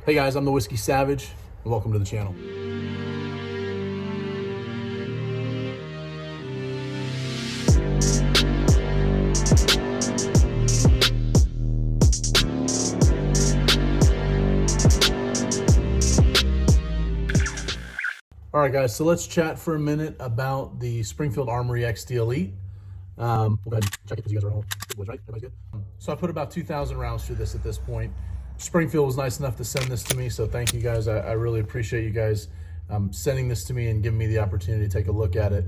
Hey guys, I'm the Whiskey Savage, and welcome to the channel. All right, guys, so let's chat for a minute about the Springfield Armory XD Elite. We'll go ahead and check it because you guys are all good boys, right? Everybody's good? So I put about 2,000 rounds through this at this point. Springfield was nice enough to send this to me, so thank you guys. I really appreciate you guys sending this to me and giving me the opportunity to take a look at it.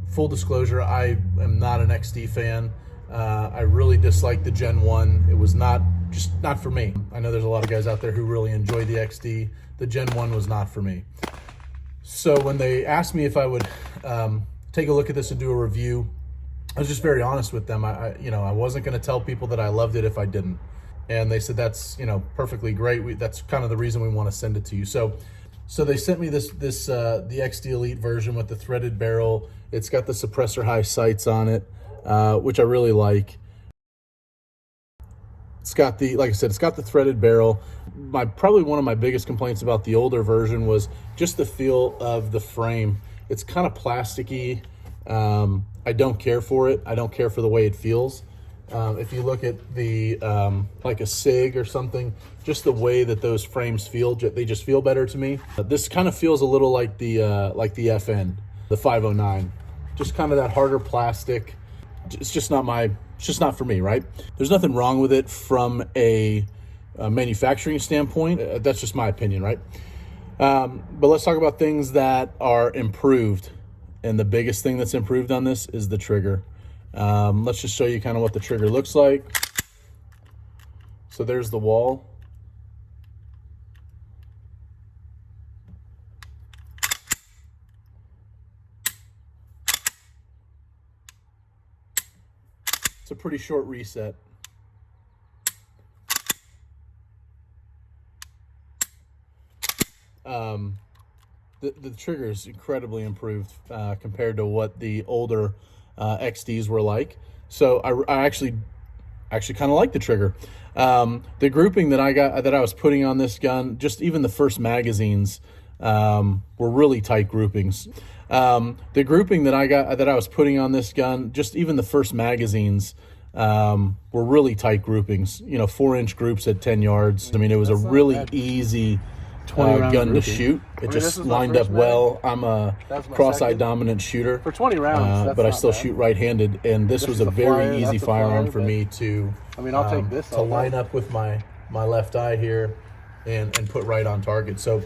Full disclosure, I am not an XD fan. I really dislike the Gen 1. It was not for me. I know there's a lot of guys out there who really enjoy the XD. The Gen 1 was not for me. So when they asked me if I would take a look at this and do a review, I was just very honest with them. I wasn't going to tell people that I loved it if I didn't. And they said, that's, perfectly great. That's kind of the reason we want to send it to you. So they sent me the XD Elite version with the threaded barrel. It's got the suppressor high sights on it, which I really like. It's got like I said, it's got the threaded barrel. Probably one of my biggest complaints about the older version was just the feel of the frame. It's kind of plasticky. I don't care for it. I don't care for the way it feels. If you look at the like a SIG or something, just the way that those frames feel, they just feel better to me. This kind of feels a little like the FN, the 509, just kind of that harder plastic. It's just not for me, right? There's nothing wrong with it from a manufacturing standpoint. That's just my opinion, right? But let's talk about things that are improved. And the biggest thing that's improved on this is the trigger. Let's just show you kind of what the trigger looks like. So there's the wall. It's a pretty short reset. The trigger is incredibly improved compared to what the older XDs were like. So I actually kind of like the trigger. The grouping that I was putting on this gun, just even the first magazines were really tight groupings. The grouping that I was putting on this gun, just even the first magazines were really tight groupings. 4-inch groups at 10 yards. I mean, it was a really easy gun to shoot. It just lined up well. I'm a cross-eye dominant shooter for 20 rounds, but I still shoot right-handed, and this was a very easy firearm for me to I'll take this to line up with my left eye here and put right on target. So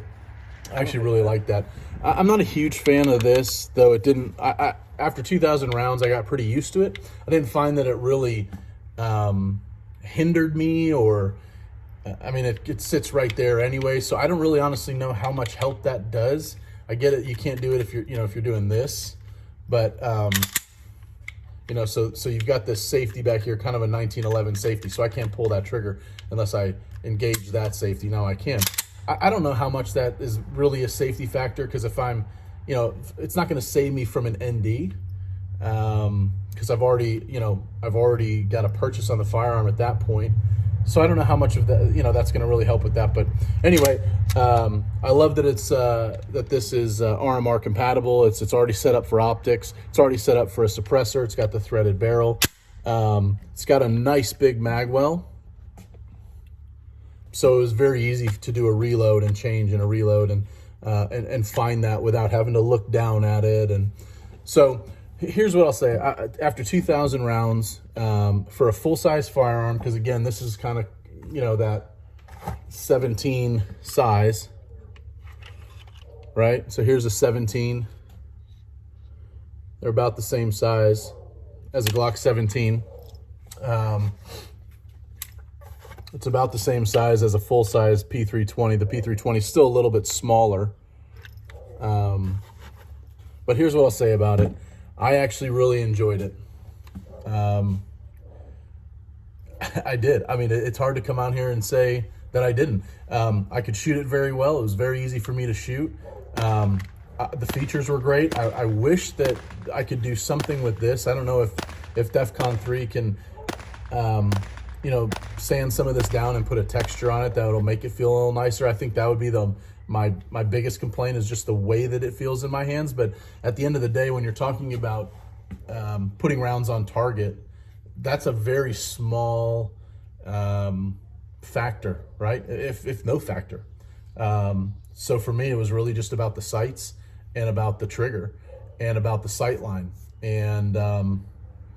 I actually really like that. I'm not a huge fan of this, though. It didn't after 2,000 rounds I got pretty used to it. I didn't find that it really hindered me, or I mean, it sits right there anyway, so I don't really honestly know how much help that does. I get it, you can't do it if you're doing this, but so you've got this safety back here, kind of a 1911 safety, so I can't pull that trigger unless I engage that safety. Now I can. I don't know how much that is really a safety factor, because if I'm, it's not going to save me from an ND, because I've already got a purchase on the firearm at that point. So I don't know how much of that, that's going to really help with that. But anyway, I love that it's that this is RMR compatible. It's already set up for optics. It's already set up for a suppressor. It's got the threaded barrel. It's got a nice big mag well. So it was very easy to do a reload and change in a reload and find that without having to look down at it. And so here's what I'll say. After 2,000 rounds, for a full-size firearm, because again, this is kind of, that 17 size, right? So here's a 17. They're about the same size as a Glock 17. It's about the same size as a full-size P320. The P320 is still a little bit smaller. But here's what I'll say about it. I actually really enjoyed it. I did. I mean, it's hard to come out here and say that I didn't. I could shoot it very well. It was very easy for me to shoot. The features were great. I wish that I could do something with this. I don't know if DEF CON 3 can you know, sand some of this down and put a texture on it that'll make it feel a little nicer. I think that would be my biggest complaint, is just the way that it feels in my hands. But at the end of the day, when you're talking about putting rounds on target, that's a very small factor, right? If no factor. So for me, it was really just about the sights and about the trigger and about the sight line. And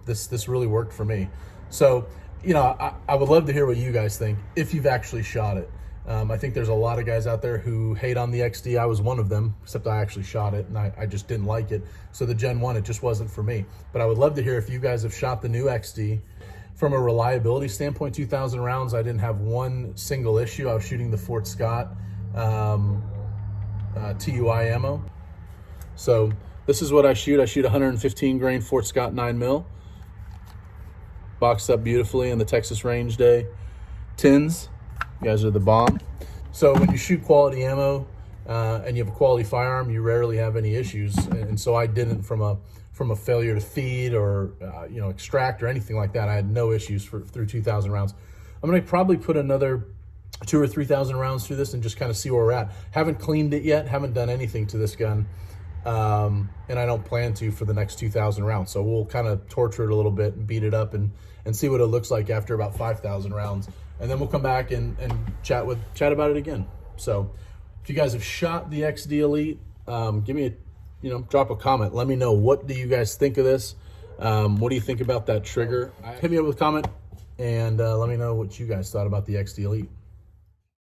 this really worked for me. So, you know, I would love to hear what you guys think if you've actually shot it. I think there's a lot of guys out there who hate on the XD. I was one of them, except I actually shot it and I just didn't like it. So the Gen 1, it just wasn't for me. But I would love to hear if you guys have shot the new XD. From a reliability standpoint, 2,000 rounds, I didn't have one single issue. I was shooting the Fort Scott TUI ammo. So this is what I shoot. I shoot 115 grain Fort Scott 9mm. Boxed up beautifully in the Texas Range Day tins. You guys are the bomb. So when you shoot quality ammo and you have a quality firearm, you rarely have any issues. And so I didn't from a failure to feed or you know, extract or anything like that. I had no issues through 2,000 rounds. I'm gonna probably put another 2,000 or 3,000 rounds through this and just kind of see where we're at. Haven't cleaned it yet. Haven't done anything to this gun. And I don't plan to for the next 2,000 rounds. So we'll kind of torture it a little bit and beat it up and see what it looks like after about 5,000 rounds. And then we'll come back and chat about it again. So if you guys have shot the XD Elite, give me drop a comment. Let me know, what do you guys think of this? What do you think about that trigger? Hit me up with a comment and let me know what you guys thought about the XD Elite.